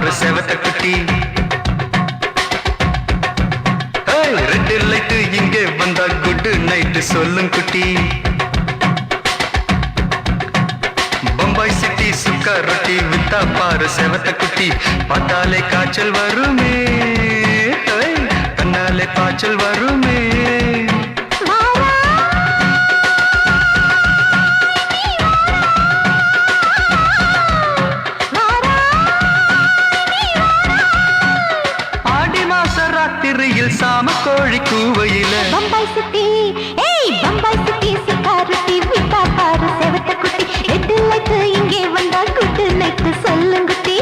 பாரு செவத்த குட்டி. ரெட் லைட் இங்கே வந்தா குட் நைட் சொல்லும் குட்டி. பம்பாய் சிட்டி சுக்கா ரொட்டி வித்தா பாரு செவத்த குட்டி. பார்த்தாலே காய்ச்சல் வருமே, கண்ணாலே காய்ச்சல் வருமே. ராத்திரியில் சாம கோழி கூவையில பம்பாய் சிட்டி, ஏய் பம்பாய் சிட்டி சிக்காரத்தி விட்டா பாரு செவத்த குட்டி. ரெட் லைட் இங்கே வந்தா குட் நைட் சொல்லுங்குட்டி.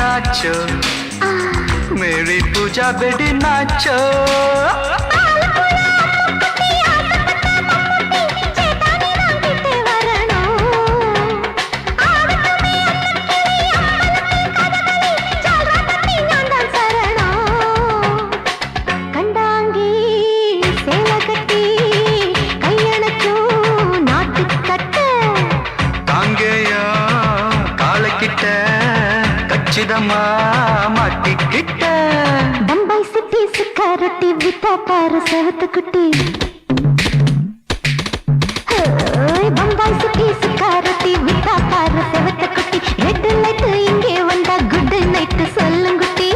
नाचो मेरी पूजा बेटी नाचो. மாட்டிக்கிட்ட பம்பாய் சிட்டி சிக்காரத்தி விட்டா பாரு செவத்த குட்டி. பம்பாய் சிட்டி சிக்காரத்தி விட்டா பாரு செவத்த குட்டி. ரெட் லைட் இங்கே வந்தா குட் நைட் சொல்லுங்குட்டி.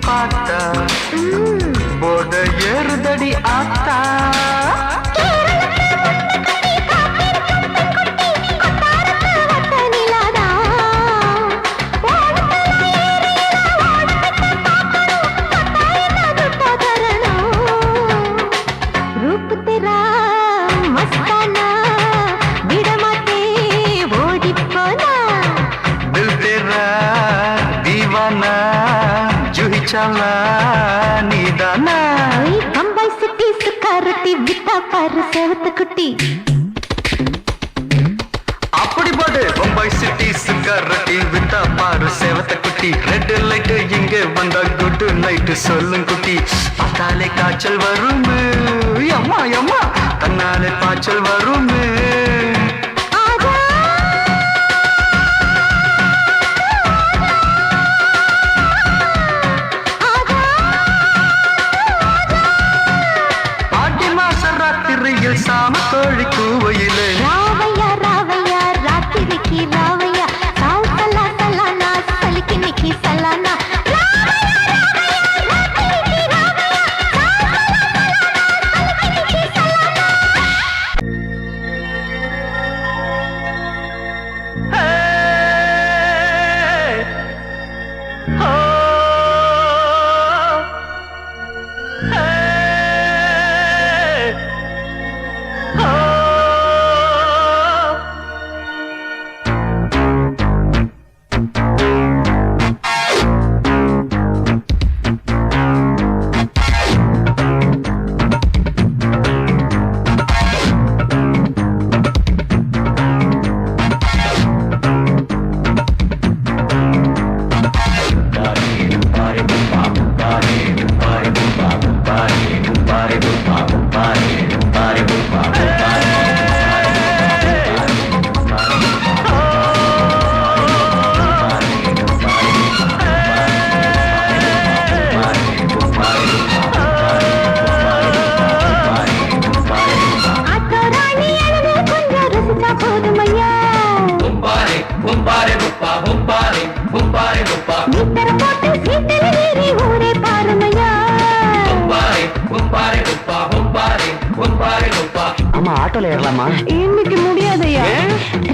பார்த்தா போட ஏறுதடி ஆத்தா. रूप तेरा मस्ताना बिड़माते ओडी पोना. दिल तेरा दीवाना जूही चाला नीदाना. बम्बई सिटी सुखारती विता पार सेवत कुटी. அப்படி போடு பம்பாய் சிட்டி சிக்காரட்டி வித்தா பாரு செவத்த குட்டி. ரெட் லைட் இங்கே வந்தா குட் நைட் சொல்லும் குட்டி. பார்த்தாலே காய்ச்சல் வருமே, அம்மா அம்மா தன்னாலே பாய்ச்சல் வருமே. ஆடி மாச ராத்திரியில் சாம கோழி கூவையிலே ராவையா ராவையா ராத்திரிக்கு ராவையா சால் சலா சலானா சலிக்கு நிக்கி சலானா. ஆமா ஆட்டோல ஏறலாமா? இன்னைக்கு முடியாதையா?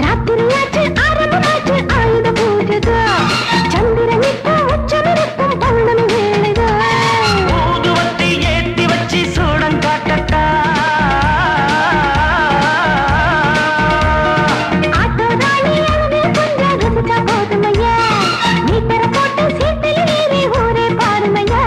ராத்திரியாச்சு ஆரம்பமாச்சு ஆயுத பூஜைதா. சந்திரன் இப்ப உச்சமிருக்கும் பௌர்ணமி வேளைதா. ஊதுவத்தி ஏத்தி வச்சு சூடம் காட்டட்டா. ஆட்டோ ராணி அழகு கொஞ்சம் ரசிச்சா போதுமையா. மீட்டர போட்டு சீட்டில் ஏறி ஊரே பாருமையா.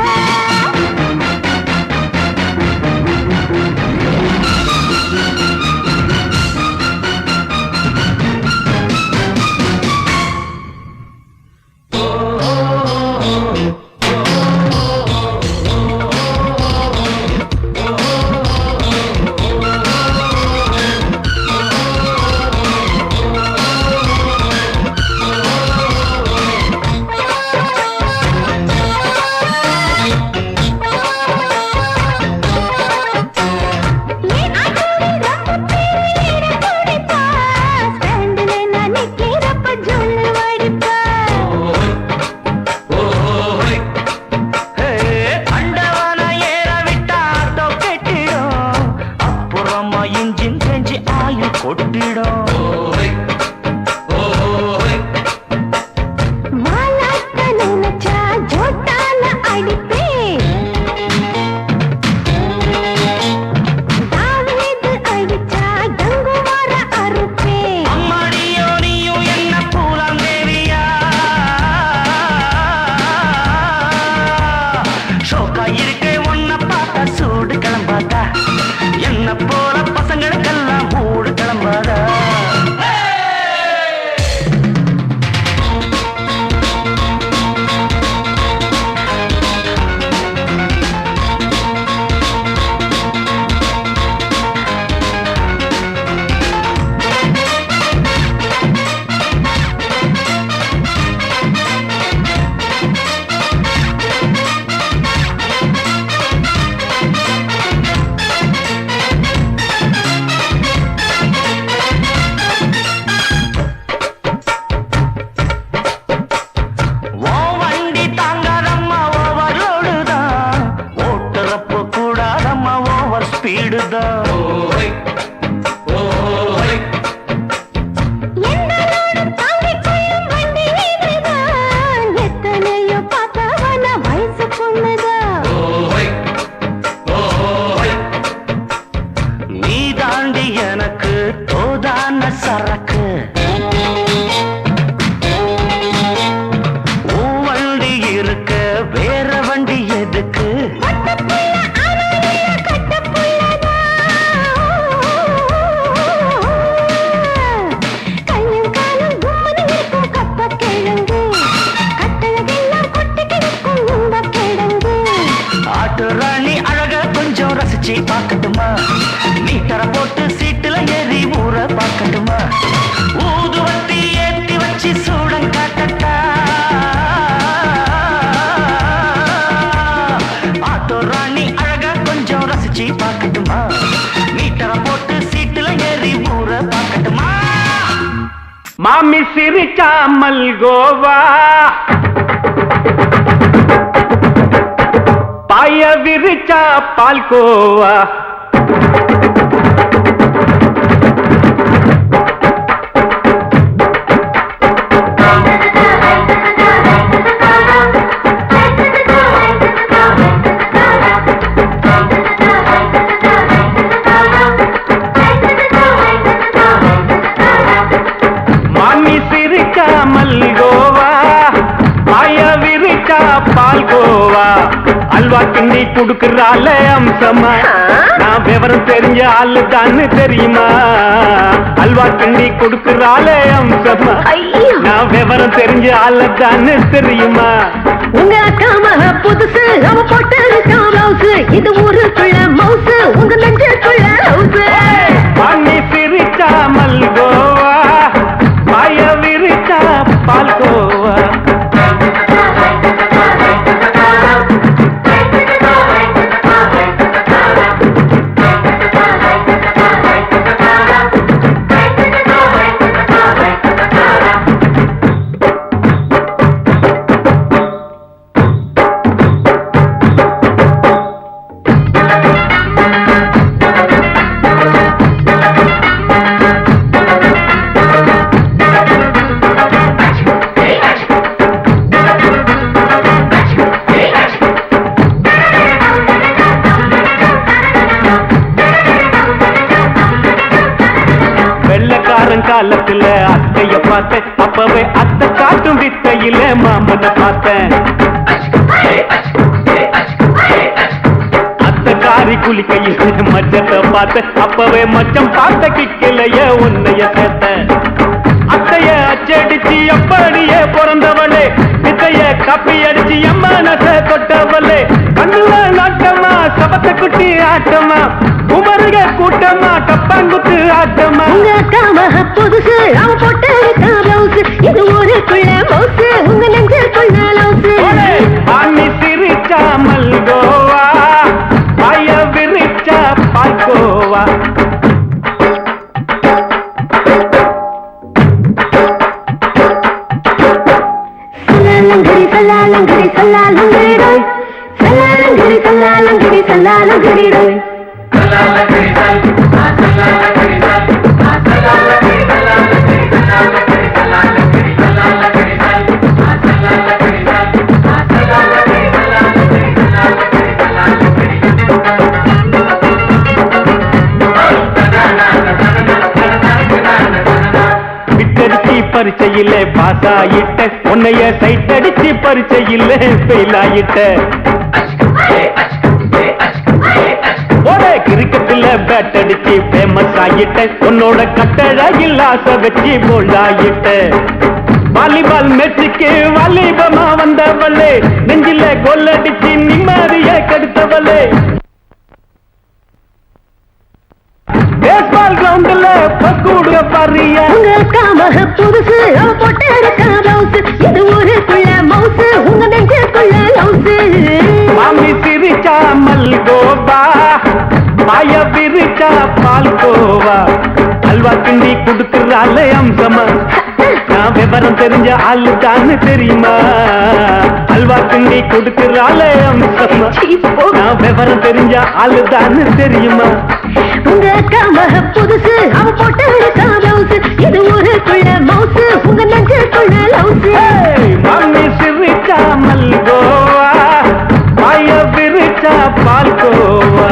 மாமி சிரிச்சா மல்கோவா, பாய விரிச்சா பால்கோவா. அல்வா கிண்ணி குடுக்கறால அம்சமா, நான் விவரம் தெரிஞ்ச ஆளு தான்னு தெரியுமா? அல்வா கிண்ணி குடுக்கறால அம்சமா, நான் விவரம் தெரிஞ்ச ஆளு தான்னு தெரியுமா? உங்க அக்கா மக புதுசு, அவ போட்டு பிளவுஸ், இது ஊருக்குள்ள மவுசு, உங்க நெஞ்சுக்குள்ள ஹவுஸ். பண்ணி சிரிச்சா மல்கோவா, பாய விரிச்சா பால்கோவா. அவனை பார்த்தேன் அத்த காரி குளிக்கையில் மச்சத்தை பார்த்த அப்பவே மச்சம் பார்த்த கிக்கலைய உன்னைய சேர்த்த அத்தைய அச்சடிச்சு அப்படியே பிறந்தவளே வித்தைய கப்பி அடிச்சு எம்மனச தொட்டவளே கண்ணுல நாட்டமா சபத்த குட்டி ஆட்டமா குமருக கூட்டமா கப்பாங்குத்து ஆட்டமா உங்க காம புதுசு அவன் போட்டு பிளவுஸ் இது ஊருக்குள்ள மவுசு உங்க நெஞ்சுக்குள்ள லவுசு ஆணி சிரிச்சா மல்கோவா பாய விரிச்சா பால்கோவா சல்லாலங்கடி சல்லாலங்கடி ரோய் சல்லாலங்கடி சல்லாலங்கடி சல்லாலங்கடி ரோய் பரிச்சையில பாஸ் ஆயிட்ட உன்னைய சைட் அடிச்சு பரிச்சையில ஃபெயில் ஆயிட்ட ஒரே கிரிக்கெட்ல பேட் அடிச்சு ஃபேமஸ் ஆயிட்ட உன்னோட கட்டழகில் ஆசை வச்சு போல்ட் ஆயிட்ட வாலிபால் மேட்சுக்கு வாலிபமா வந்தவளே நெஞ்சில கோல் அடிச்சு நிம்மதிய கெடுத்தவளே பேஸ்பால் கிரவுண்ட்ல பக்கூடுற பாரியா உங்க காம புதுசு அவன் போட்டு பிளவுஸ் இது ஊருக்குள்ள மவுசு உங்க நெஞ்சுக்குள்ள லவுசு மாமி சிரிச்சா மல்கோவா பாய விரிச்சா பால்கோவா அல்வா கிண்டி குடுக்கறால அம்சமா நான் விவரம் தெரிஞ்ச ஆளு தான்னு தெரியுமா அல்வா கிண்டி குடுக்கறால அம்சமா நான் விவரம் தெரிஞ்ச ஆளு தான்னு தெரியுமா உங்க காம புதுசு அவன் போட்டு பிளவுஸ் இது ஊருக்குள்ள மவுசு உங்க நெஞ்சுக்குள்ள லவுசு மாமி சிரிச்சா மல்கோவா பாய விரிச்சா பால்கோவா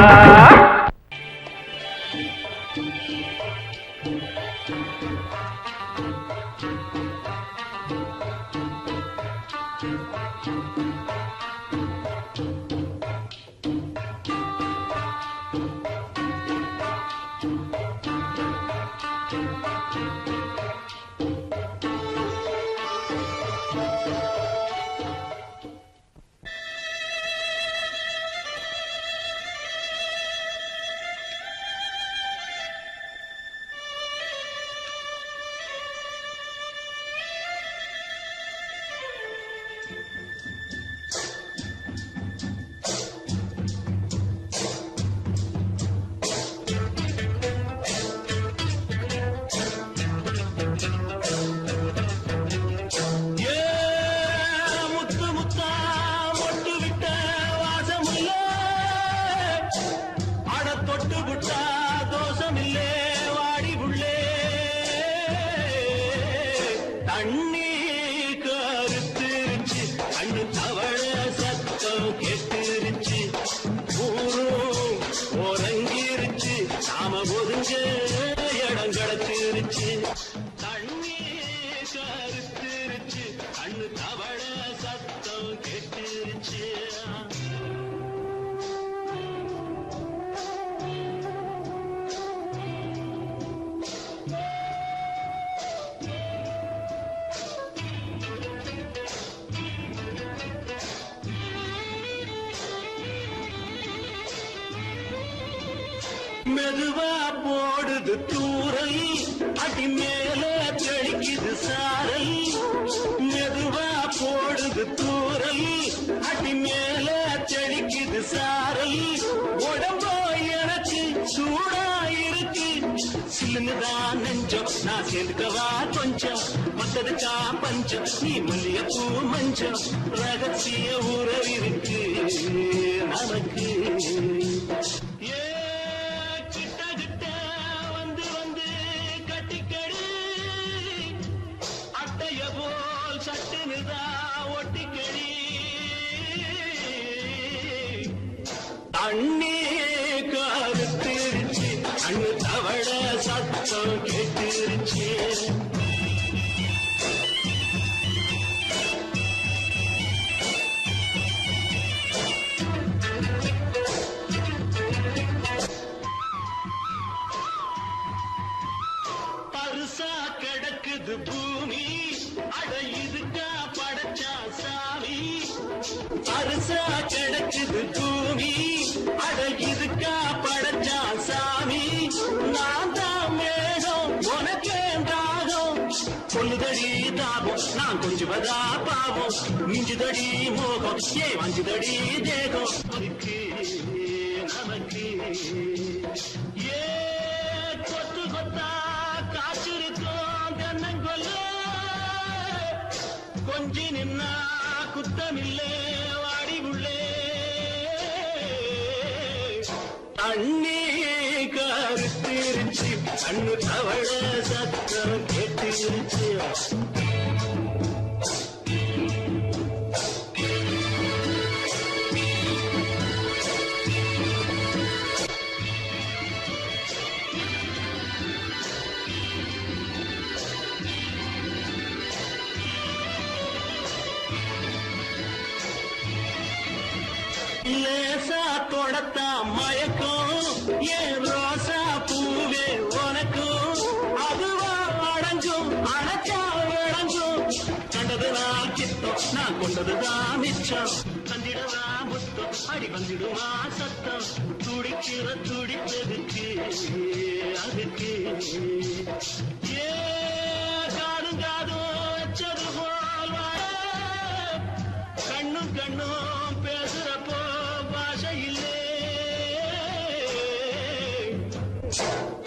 மெதுவா போடுது தூரல் அடி மேல தெளிக்குது சாரல் மெதுவா போடுது தூரல் அடி மேல தெளிக்குது சாரல் உடம்போ எனக்கு சூடா இருக்கு சில்லுதான் நெஞ்சம் நான் சேர்க்கவா கொஞ்சம் மத்ததுக்கா பஞ்சம் நீ மல்லிகைப்பூ மஞ்சம் ரகசிய உறவிருக்கு நமக்கு அண்ணே கருத்திருச்சு அண்ணு தவள சத்தம் கேட்டுருச்சு தாபம் நான் கொஞ்சுவதா பாவம் மிஞ்சுதடி மோகம் ஏ வஞ்சுதடி தேகம் நமக்கு ஏ கொத்து கொத்தா காற்றிருக்கோம் தென்னங்கொல்ல கொஞ்சி நின்னா குத்தமில்லே வாடி உள்ளே தண்ணி கருத்திருச்சு கண்ணு தவள சத்தம் கேட்டிருச்சு லேசா தொடத்தா மயக்கம் ஏன் ரோசா பூவே உனக்கும் அதுவா அடங்கும் அடைச்சா விளங்கும் கண்டதுதான் கித்தம் நான் கொண்டதுதான் மிச்சம் தந்திடவா முத்தம் அடி வந்துடுவா சத்தம் துடிக்கிற துடிப்பதுக்கு அதுக்கு ஏ காதும் காதும் வச்சது போல் வாழ கண்ணும் கண்ணும் பேசுறப்போ பாஷை இல்லே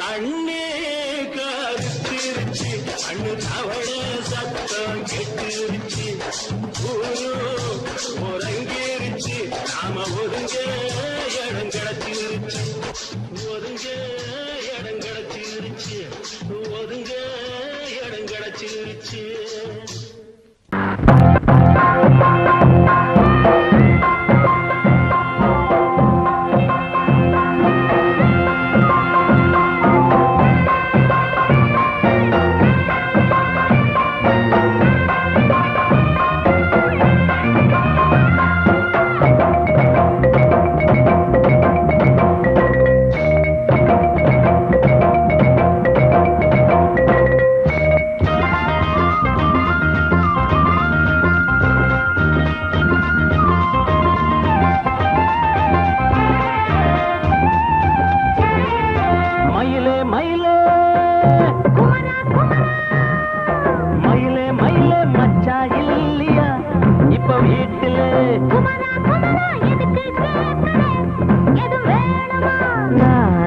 தண்ணே கருத்திருச்சு கண்ணு தவள சத்தம் கெட்டிருச்சு ஒருங்கிருச்சு நாம ஒதுங்க இடம் கிடச்சிருச்சு ஒதுங்க இடம் கிடச்சிருச்சு ஒதுங்க இடம் கிடச்சிருச்சு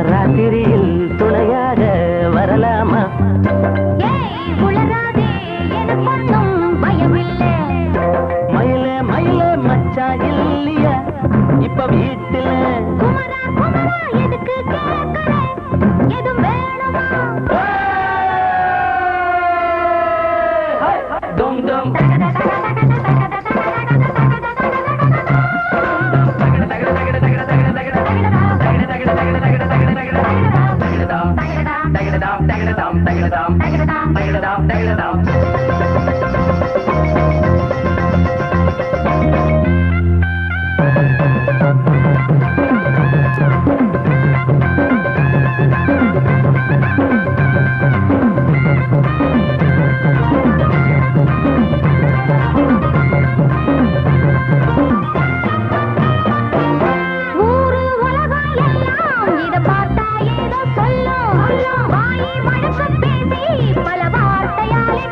ராத்திரியில் துணையாக வரலாமா மயிலே மயிலே மச்சா இல்லையா இப்ப வீட்டுல டும் டும் பல வார்த்தையாலே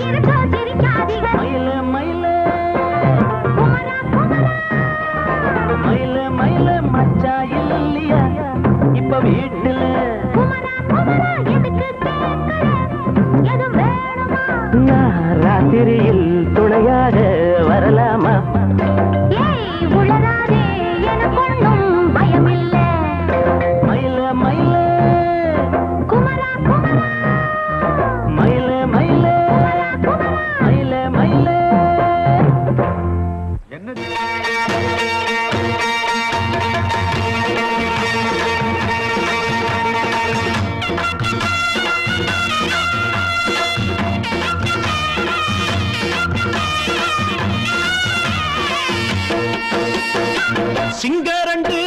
இருக்கோம் சிரிக்காதீங்க மயில மயில குமரா குமரா மயில மயில மச்சா இல்லையா இப்ப வீட்டுல குமரா குமரா எதுக்கு கேட்கற எதுவும் வேணுமா நான் ராத்திரியில் துணையாக வரலாமா ஏய் உளராதே எனக்கொன்னும் பயமில்லை மயில மயில குமரா குமரா மயில மயில மயில மயில சிங்கரண்டு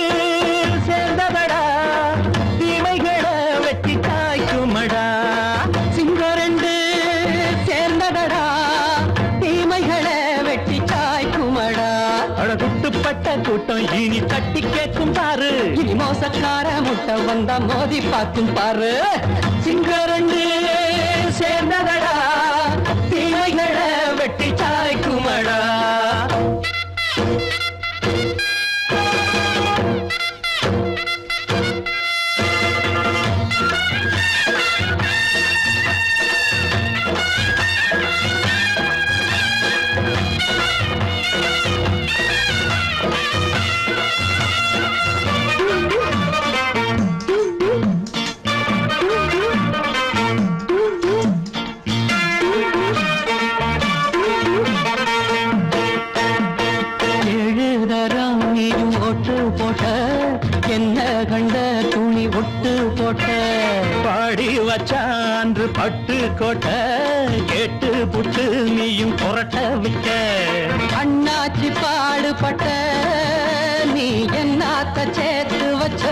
சேர்ந்ததடா தீமைகளை வெட்டி காய்க்குமடா சிங்கரண்டு சேர்ந்ததடா தீமைகளை வெட்டி காய்க்குமடா அழகுட்டுப்பட்ட கூட்டம் இனி தட்டி கேட்கும் பாரு இனி மோசக்கார முட்டை வந்தா மோதி பார்க்கும் பாரு சிங்கரண்டு சேர்ந்ததடா தீமைகளை வெட்டி காய்க்குமடா என்ன கண்ட துணி ஒட்டு போட்ட பாடி வச்சான்று பட்டு கோட்ட கேட்டு புட்டு நீயும் புரட்ட விட்ட அண்ணாச்சி பாடுபட்ட நீ என்னாத்த சேர்த்து வச்ச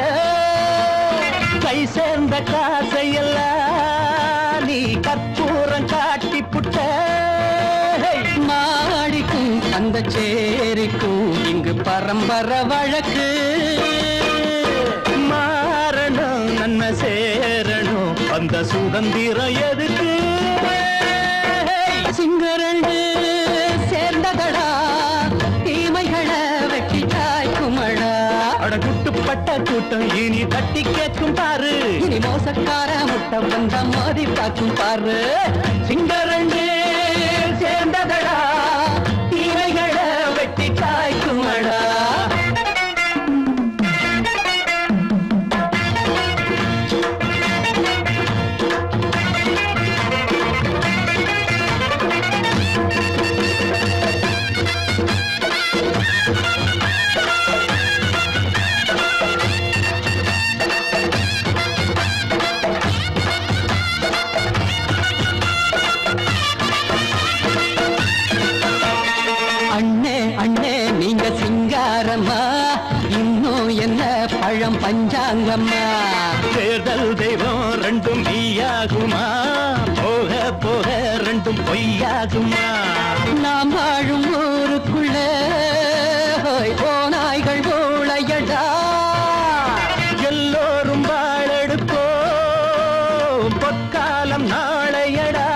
கை சேர்ந்த காசையெல்லாம் நீ கற்பூரம் காட்டி புட்ட மாடிக்கும் அந்த சேரிக்கும் இங்கு பரம்பரை வழக்கு மாறணும் நன்மை சேரணும் அந்த சுதந்திரம் எதுக்கு சிங்கரண்டு சேர்ந்ததடா தீமைகளை வெட்டி காய்க்குமடா அடகுட்டுப்பட்ட கூட்டம் இனி தட்டி கேட்கும் பாரு இனி மோசக்கார முட்டை வந்தா மோதி பார்க்கும் பாரு சிங்கரண்டு சேர்ந்ததடா தீமைகளை வெட்டி காய்க்குமடா இன்னும் என்ன பழம் பஞ்சாங்கம்மா தேர்தல் தெய்வம் ரெண்டும் மெய்யாகுமா போக போக ரெண்டும் பொய்யாகுமா நாம் வாழும் ஊருக்குள்ள போனாய்கள் ஊழையடா எல்லோரும் வாழெடுப்போ பொற்காலம் நாளையடா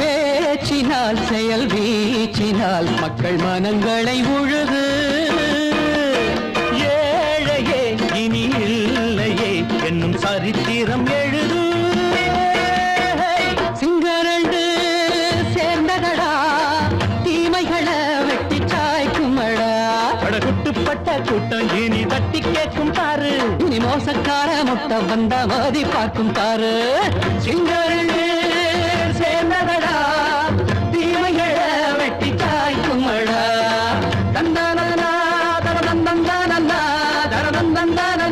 பேச்சினால் செயல் வீச்சினால் மக்கள் மனங்களை உழுது ஏழையே இனி இல்லையே என்னும் சரித்திரம் எழுது சிங்கரண்டு சேர்ந்ததடா தீமைகளை வெட்டி சாய்க்குமடா படகுட்டுப்பட்ட கூட்டம் இனி தட்டி கேட்கும் பாரு இனி மோசக்கார முட்டை வந்தா மோதி பார்க்கும் பாரு சிங்கரண்டு சேர்ந்ததடா தீமைகளை வெட்டி காய்க்குமடா தந்தானா தரதந்தந்தானா தரதந்தந்தானா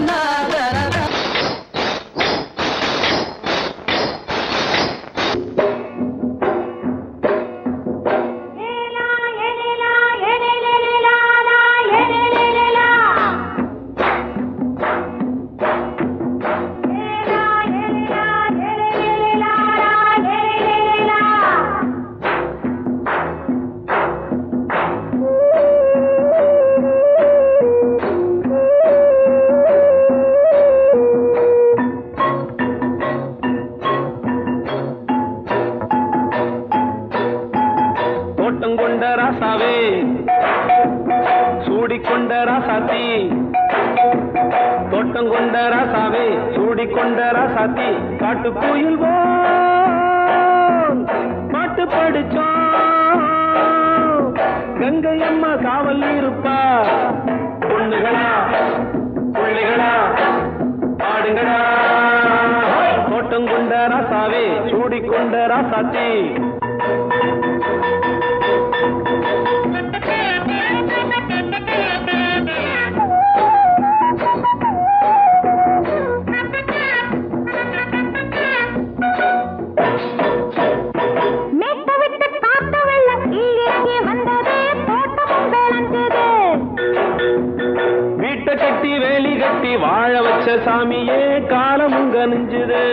தரதா la கொண்ட ராசாவே சூடிக்கொண்ட ராசாத்தி தோட்டம் கொண்ட ராசாவே சூடிக்கொண்ட ராசாத்தி காட்டு கோயில் பாட்டு படிச்சோம் கங்கை அம்மா காவல் இருப்பா பொண்ணுகளா பிள்ளைகளா ஆடுங்களா தோட்டம் கொண்ட ராசாவே சூடிக்கொண்ட ராசாத்தி வீட்டை கட்டி வேலி கட்டி வாழ வச்ச சாமியே காலமும் கனிஞ்சுது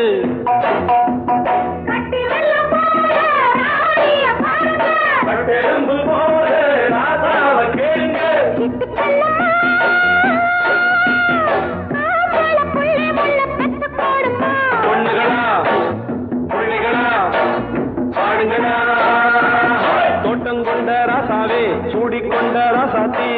பொண்ணுகளா பிள்ளைகளா ஆடுங்களா தோட்டம் கொண்ட ராசாவே சூடிக்கொண்ட ராசாத்தி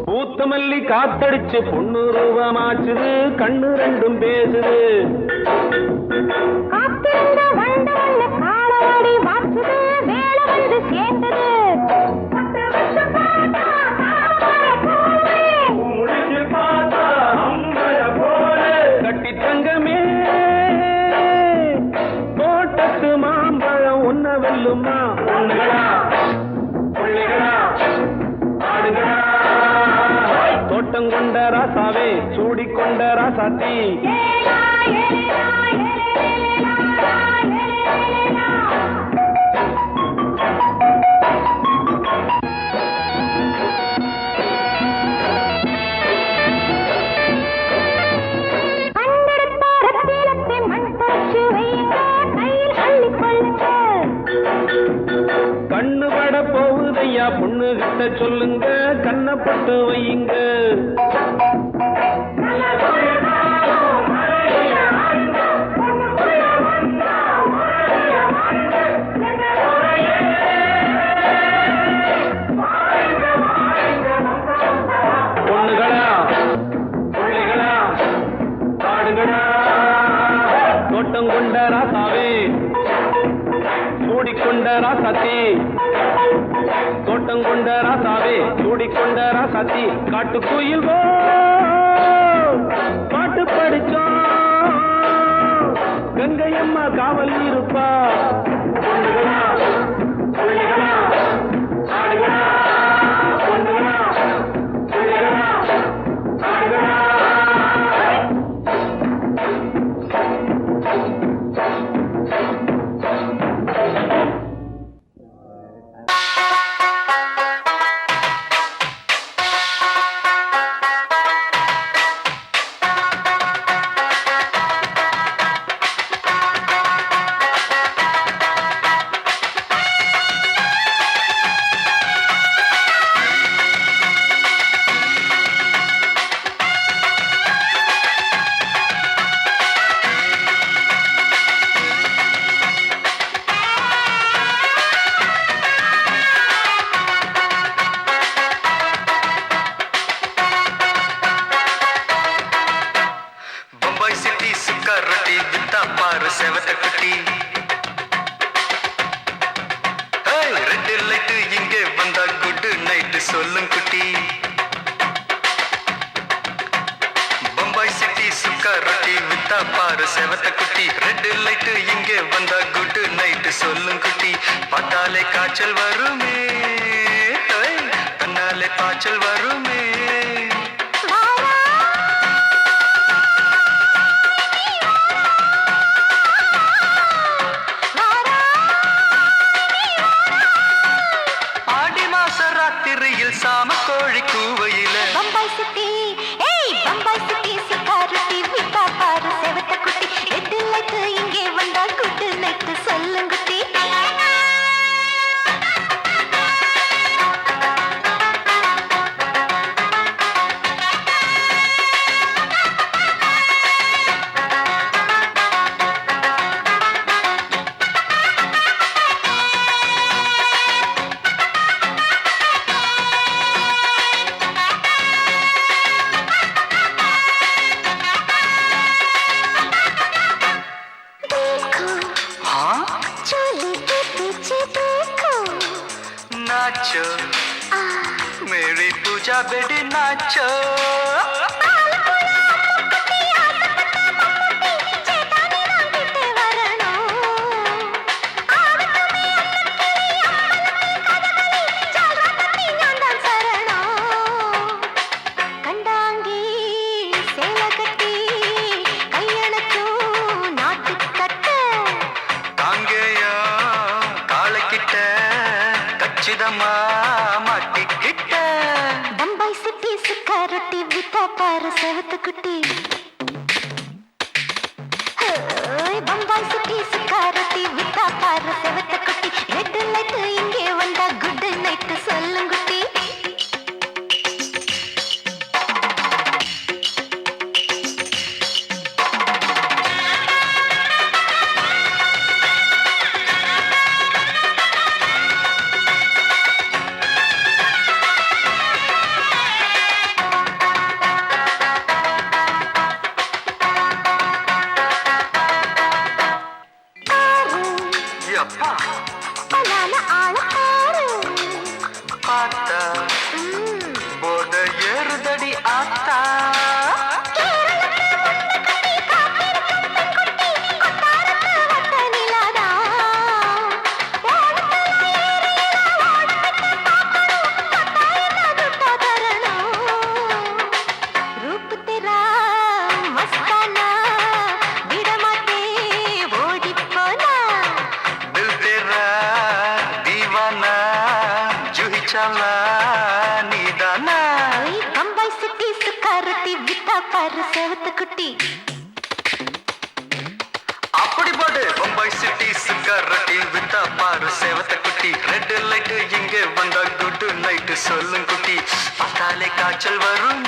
பூத்தமல்லி காத்தடிச்சு பொண்ணு ரூபமாச்சுது கண்ணு ரெண்டும் பேசுது கட்டி தங்கமே தோட்டத்து மாம்பழம் உன்ன வெல்லுமா பொண்ணுகளா பிள்ளைகளா ஆடுகளா தோட்டம் கொண்ட ராசாவே சூடிக்கொண்ட ராசாத்தி கண்ணு பட போகுதையா பொண்ணு கிட்ட சொல்லுங்க கண்ணப்பட்டு வையுங்க பொண்ணுகளா பிள்ளைகளா ஆடுகளா தோட்டம் கொண்ட ராசாவே சூடிக்கொண்ட ராசாத்தி தோட்டம் கொண்ட ராசாவே சூடிக்கொண்ட ராசாத்தி காட்டு கோயில் பாட்டு படிச்சோம் கங்கை அம்மா காவல் இருப்பா பொண்ணுகளா பிள்ளைகளா ஆடுகளா பொண்ணுகளா பிள்ளைகளா ஆடுகளா செவத்த குட்டி ரெட் லைட் இங்கே வந்தா குட் நைட் சொல்லும் குட்டி பம்பாய் சிட்டி சுக்கா ரொட்டி வித்தா பாரு செவத்த குட்டி ரெட் லைட் இங்கே வந்தா குட் நைட் சொல்லும் குட்டி பார்த்தாலே காய்ச்சல் வருமே கண்ணாலே பாய்ச்சல் வருமே சாம கோழி கூவையில பம்பாய் சிட்டி பம்பாய் சிட்டி சுக்கா ரொட்டி வித்தா பாரு செவத்த குட்டி ரெட் லைட் இங்கே வந்தா குட் நைட் சொல்லுங்குட்டி हाँ चोली के पीछे देखो नाचो मेरी पूजा बेटी नाचो தாங்கேயா காலக்கிட்ட கச்சிதமா மாட்டிக்கிட்ட பம்பாய் சிட்டி சுக்கா ரொட்டி வித்தா பாரு செவத்து குட்டி பம்பாய் சிட்டி சுக்கா ரொட்டி வித்தா பாரு செவத்து குட்டி ரெட் லைட் இங்கே வந்தா குட் நைட் சொல்லுங்குட்டி அப்பா பலான ஆள பாரு பார்த்தா போத ஏறுதடி ஆத்தா रूप तेरा मस्ताना विडमाते ओडी पोना दिल तेरा दीवाना जूही चला नीदाना ओए बम्बई सिटी सुकारती विता पार सेवत कुटी அப்படி போடு பம்பாய் சிட்டி சிக்கரட்டி வித்தா பாரு சேவத்த குட்டி ரெட் லைட் இங்கே வந்தா குட் நைட் சொல்லும் குட்டி பார்த்தாலே காய்ச்சல் வரும்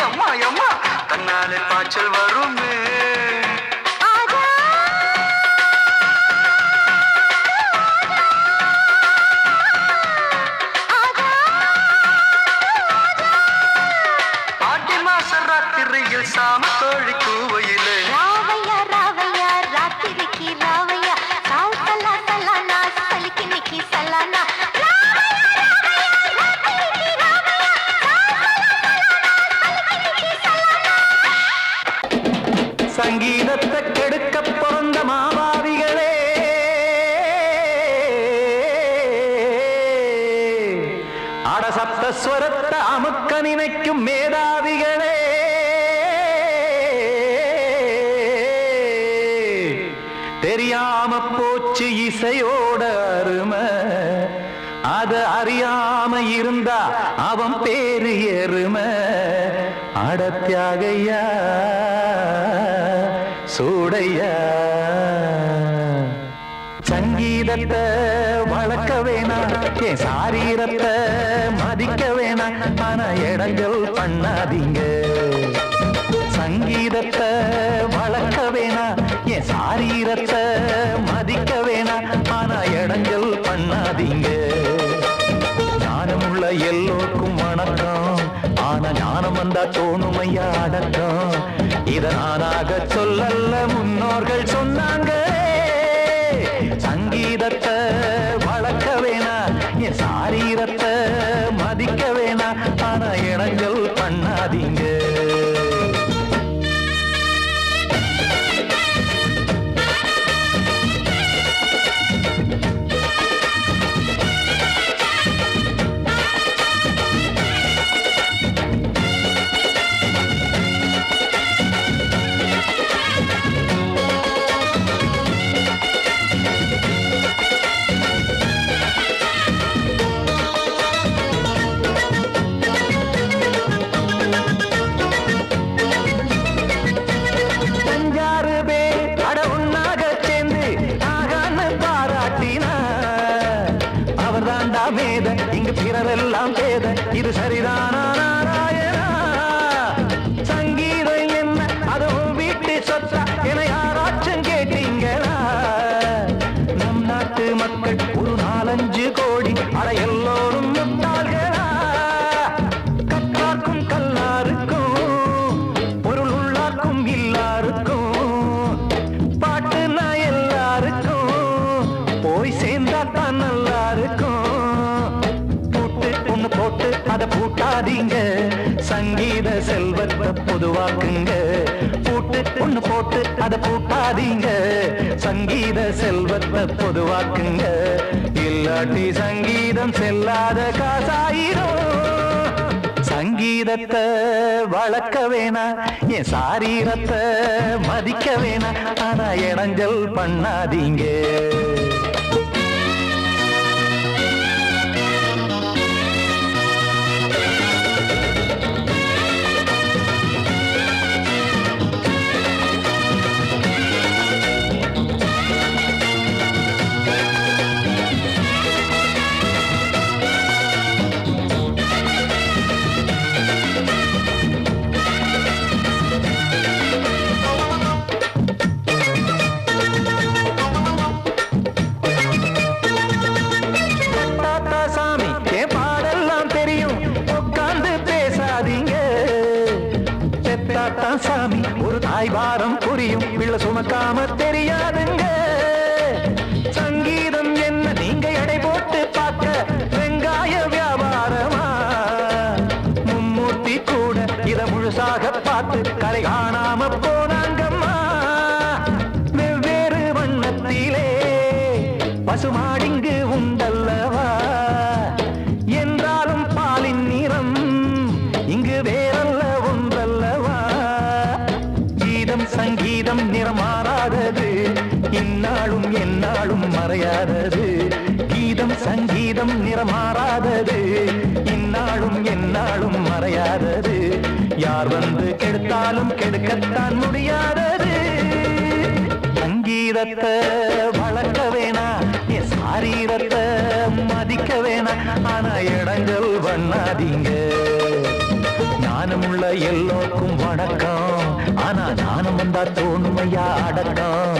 அம்மா அம்மா தன்னாலே பாய்ச்சல் வரும் आजा आजा ஆடி மாச ராத்திரியில் சாம கோழி கூவையிலே रावैया रावैया रात्रि की रावैया साव सला सलाना सलकी निकी सलाना சங்கீதத்தை கெடுக்க பிறந்த மாவாதிகளே அடசப்தஸ்வரத்தை அமுக்க நினைக்கும் மேதாவிகளே தெரியாம போச்சு இசையோட அருமை அது அறியாம இருந்தா அவன் பேரு எருமை அடத்தியாகையா சூடையா சங்கீதத்தை வளர்க்க வேணாம் என் சாரீரத்தை மதிக்க வேணாம் ஆனா இடங்கள் பண்ணாதீங்க சங்கீதத்தை வளர்க்க வேணாம் என் சாரீரத்தை மதிக்க வேணாம் ஆனா இடங்கள் பண்ணாதீங்க ஞானமுள்ள எல்லோருக்கும் வணக்கம் ஆனா ஞானம் வந்தா தோணுமையா அடக்கம் இத நானாக சொல்லல்ல முன்னோர்கள் சொன்னாங்க சங்கீதத்தை வளர்க்க வேணா என் சாரீரத்தை மதிக்க வேணா ஆனா இடங்கள் பண்ணாதீங்க இங்கு பிறரெல்லாம் பேத இது சரிதானா நாராயணா சங்கீதம் என்ன அதுவும் வீட்டு சொத்தா என யாராச்சும் கேட்டீங்களா நம் நாட்டு மக்கள் ஒரு 4-5 கோடி அட எல்லோரும் முட்டாள்களா கற்றார்க்கும் கல்லாருக்கும் பொருள் உள்ளார்க்கும் எல்லாருக்கும் பாட்டுனா எல்லாருக்கும் பேசாதீங்க சங்கீத செல்வத்தை பொதுவாக்குங்க பூட்டு ஒண்ணு போட்டு அதை பூட்டாதீங்க சங்கீத செல்வத்தை பொதுவாக்குங்க இல்லாட்டி சங்கீதம் செல்லாத காசாயிரும் சங்கீதத்தை வளர்க்க வேணா என் சாரீரத்தை மதிக்க வேணா ஆனா இடைஞ்சல் பண்ணாதீங்க சாமி ஒரு தாய் வாரம் புரியும் பிள்ளை சுமக்காம தெரியாதுங்க சங்கீதம் என்ன நீங்க எடை போட்டு பார்க்க வெங்காய வியாபாரமா மும்மூர்த்தி கூட இத முழுசாக பார்த்து கரை காணாம போனாங்கம்மா வெவ்வேறு வண்ணத்திலே பசுமாடிங்கு உண்டல்லவா என்றாலும் பாலின் நிறம் இங்கு வேறல்ல ஒன்றல்லவா சங்கீதம் நிறமாறாதது இந்நாளும் எந்நாளும் மறையாதது கீதம் சங்கீதம் நிறமாறாதது இந்நாளும் எந்நாளும் மறையாதது யார் வந்து கெடுத்தாலும் கெடுக்கத்தான் முடியாதது சங்கீதத்தை வளர்க்க வேணா என் சாரீரத்தை மதிக்க வேணா ஆனா இடங்கள் பண்ணாதீங்க ஞானமுள்ள எல்லோருக்கும் வணக்கம் ஆனா ஞானம் வந்தா தோணுமையா அடக்கம்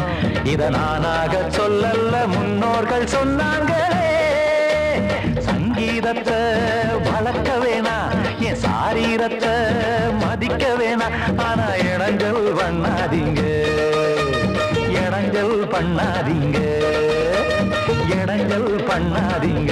இத நானாக சொல்லல்ல முன்னோர்கள் சொன்னாங்களே சங்கீதத்தை வளர்க்க வேணா என் சாரீரத்தை மதிக்க வேணா ஆனா இடங்கள் பண்ணாதீங்க இடங்கள் பண்ணாதீங்க இடங்கள் பண்ணாதீங்க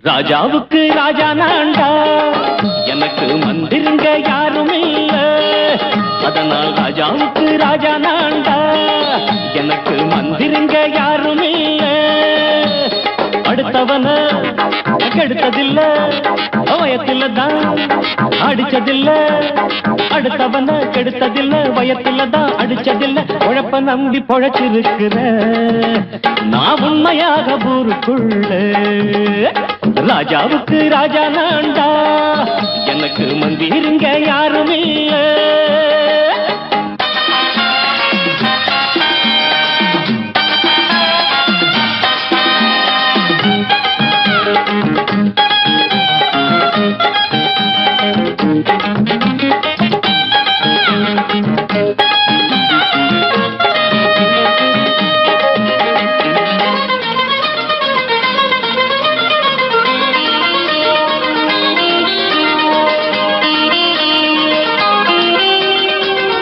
ராஜாவுக்கு ராஜா நான்டா எனக்கு மந்திருங்க யாரும் இல்ல அதனால் ராஜாவுக்கு ராஜா நான்டா எனக்கு மந்திருங்க யாரும் இல்ல அடுத்தவன கெடுத்ததில்ல வயத்தில தான் அடிச்சதில்ல அடுத்தவன கெடுத்ததில்ல வயத்தில தான் அடிச்சதில்ல உழப்ப நம்பி பொழைச்சிருக்கிற நான் உண்மையாக ஊருக்குள்ள ராஜாவுக்கு ராஜா நான்டா எனக்கு மந்திருங்க யாரும் இல்ல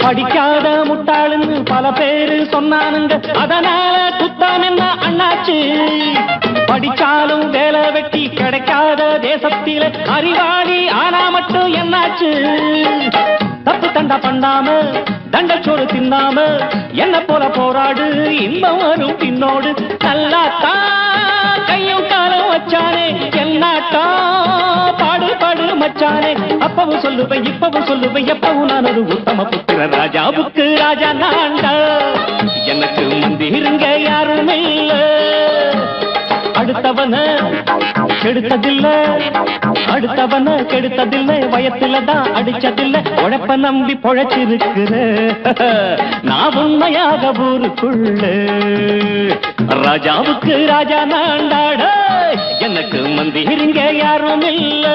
படிக்காத முட்டாளுன்னு பல பேரு சொன்னானுங்க அதனால குத்தான் என்ன அண்ணாச்சு படிச்சாலும் வேலை வெட்டி கிடைக்காத தேசத்தில அறிவாளி ஆனா மட்டும் என்னாச்சு தப்பு தண்டா பண்ணாம தண்டச்சோறு தின்னாம என்ன போல போராடு இன்பம் வரும் பின்னோடு நல்லாத்தான் கையும் காலம் வச்சானே என்னாட்டா பாடு பாடு மச்சானே அப்பவும் சொல்லுவேன் இப்பவும் சொல்லுவேன் எப்பவும் நான் ஒரு உத்தம புத்திர ராஜாவுக்கு ராஜா நான்டா எனக்கு மந்திருங்க யாரும் இல்ல அடுத்தவன கெடுத்ததில்ல அடுத்தவன கெடுத்ததில்லை வயத்துல தான் அடிச்சதில்லை உழைப்ப நம்பி பொழைச்சிருக்கிற நான் உண்மையாக ஊருக்குள்ள ராஜாவுக்கு ராஜா நான்டாட எனக்கு மந்திரிங்க யாரும் இல்ல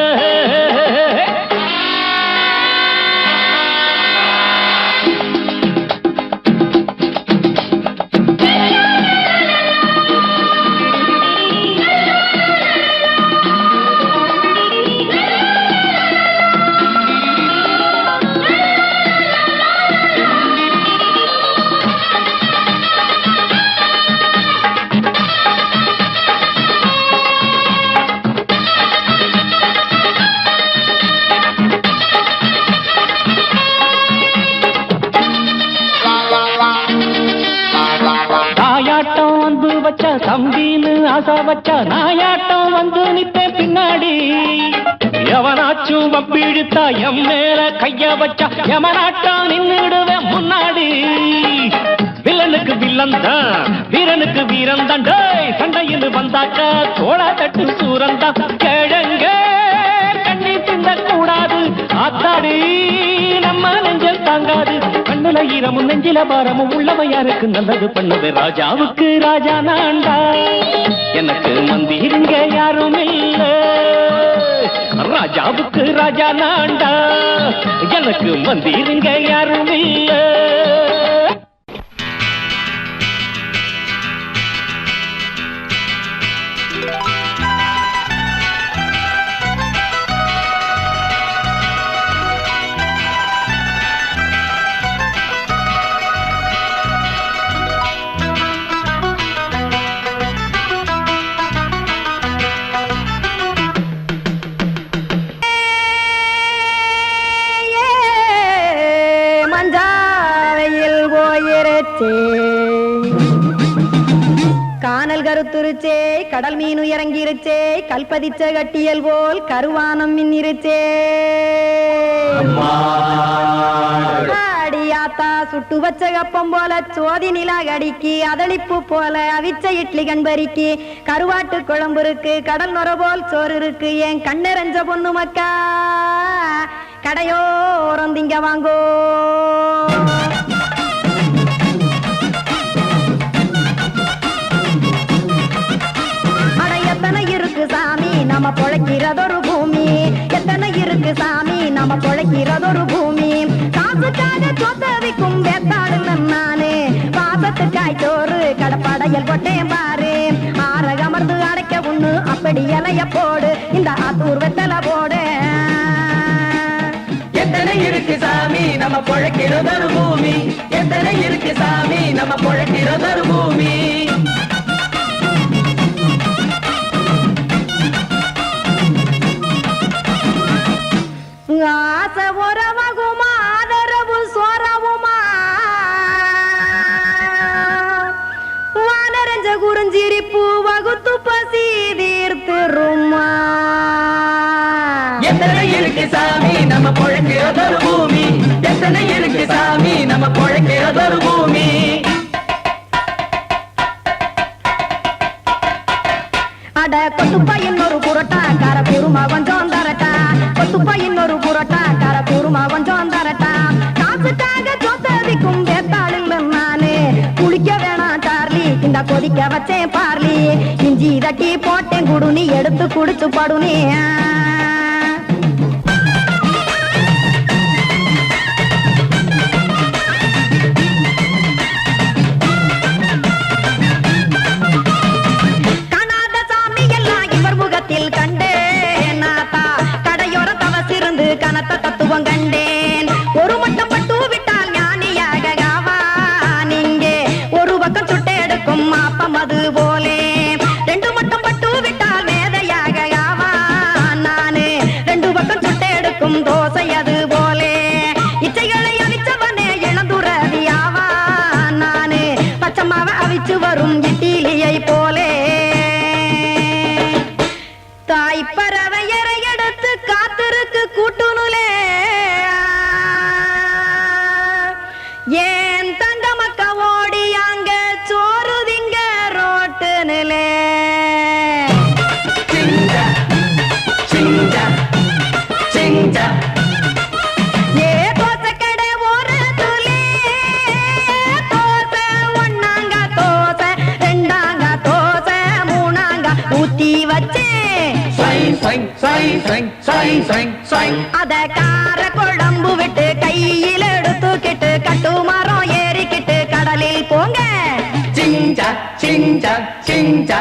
வச்சா நாயாட்டம் வந்து நித்தேன் பின்னாடி. எவனாச்சும் வப்பிழுத்தா எம் மேல கைய வச்சா எமனாட்டம் நின்னுடுவேன் முன்னாடி. வில்லனுக்கு வில்லன் தான், வீரனுக்கு வீரன் தான். சண்டையில் வந்தாக்க தோளா தட்டு சூரன் தான். கிழங்க கண்ணி தின்ன கூடாது, ஆத்தாடி நம்ம நெஞ்சல் தாங்காது. கண்ணுல ஈரமும் நெஞ்சில பாரமும் உள்ளவன் யாருக்கு நல்லது பண்ணது. ராஜாவுக்கு ராஜா நான்டா, எனக்கு மந்திருங்க யாரும் இல்ல. ராஜாவுக்கு ராஜா நான்டா, எனக்கு மந்திருங்க யாரும் இல்ல. கானல் கருத்துருச்சே, கடல் மீன் இறங்கிருச்சே, கல்பதிச்ச கட்டியல் போல் கருவானம் மின்னிருச்சே. ஆடியாத்தா சுட்டு வச்ச கப்பம் போல சோதி நிலா கடிக்கு, அதளிப்பு போல அவிச்ச இட்லி கண்பறிக்கு, கருவாட்டு குழம்பு இருக்கு, கடல் நுர போல் சோறு இருக்கு. என் கண்ணெரஞ்ச பொண்ணு மக்கா கடையோரம் திங்க வாங்கோ. எத்தனை இருக்கு சாமி நம்ம பொழைக்கிறதொரு பூமி, எத்தனை இருக்கு சாமி நம்ம பொழைக்கிறதொரு பூமி. காசுக்காக சொத்தவிக்கும் வேத்தாடு நானு, பாசத்துக்காய் சோறு கடப்படையல் போட்டேன் பாரு. ஆரகமர்ந்து அடைக்க ஒண்ணு அப்படி இலைய போடு, இந்த ஆத்தூர் வெத்தலை போடு. எத்தனை இருக்கு சாமி நம்ம பொழைக்கிறதொரு பூமி, எத்தனை இருக்கு சாமி நம்ம பொழைக்கிறதொரு பூமி. ஆசை உறவகுமா, ஆதரவு சோறவுமா, வானரஞ்ச குறிஞ்சிரிப்பு வகுத்து பசி தீர்த்துருமா. எத்தனை இருக்கு சாமி நம்ம பொழைக்கிறதொரு பூமி, எத்தனை இருக்கு சாமி நம்ம பொழைக்கிறதொரு பூமி. அட கொத்துப்பா இன்னொரு புரோட்டா கார குருமா கொஞ்சம் தரட்டா, கொத்துப்பா இன்னொரு புரோட்டா கார குருமா கொஞ்சம் தரட்டா. காசுக்காக சொத்ததிக்கும் வேத்தாளில் நானு, குளிக்க வேணாம் சார்லி இந்த கொதிக்க வச்சேன் பார்லி. இஞ்சி தட்டி போட்டேன் குடுனி, எடுத்து குடிச்சு படுனி. கண்டேன் நாத்தா கடையோர தவசிருந்து கனத்த தத்துவம் கண்டேன். ஒரு மட்டம் பட்டு விட்டால் ஞானியாக ஆவான் இங்கே, ஒரு பக்கம் சுட்டு எடுக்கும் மாப்பம் அது போலே. ரெண்டு மட்டம் பட்டு விட்டால் மேதையாக ஆவான் நானு, ரெண்டு பக்கம் சுட்டு எடுக்கும் தோசை அது போலே. இச்சைகளை அவிச்சவனே இளந்துறவி ஆவான் நானு, பச்சமாவ அவிச்சு வரும் இட்டிலியை போலே. தாய் பறவையரை எடுத்து காத்திருக்கு கூட்டுனுலே, ஏன் தங்க மக்க ஓடி அங்க சோறுதிங்க ரோட்டு நிலே. ஏ தோசை கடை ஒரு துளி, தோசை ஒன்னாங்க தோசை, ரெண்டாங்க தோசை, மூணாங்க ஊத்தி வச்சே. அத கார குழம்பு விட்டு கையில் எடுத்துக்கிட்டு கட்டு மரம் ஏறிக்கிட்டு கடலில் போங்க. சிஞ்சா சிஞ்சா சிஞ்சா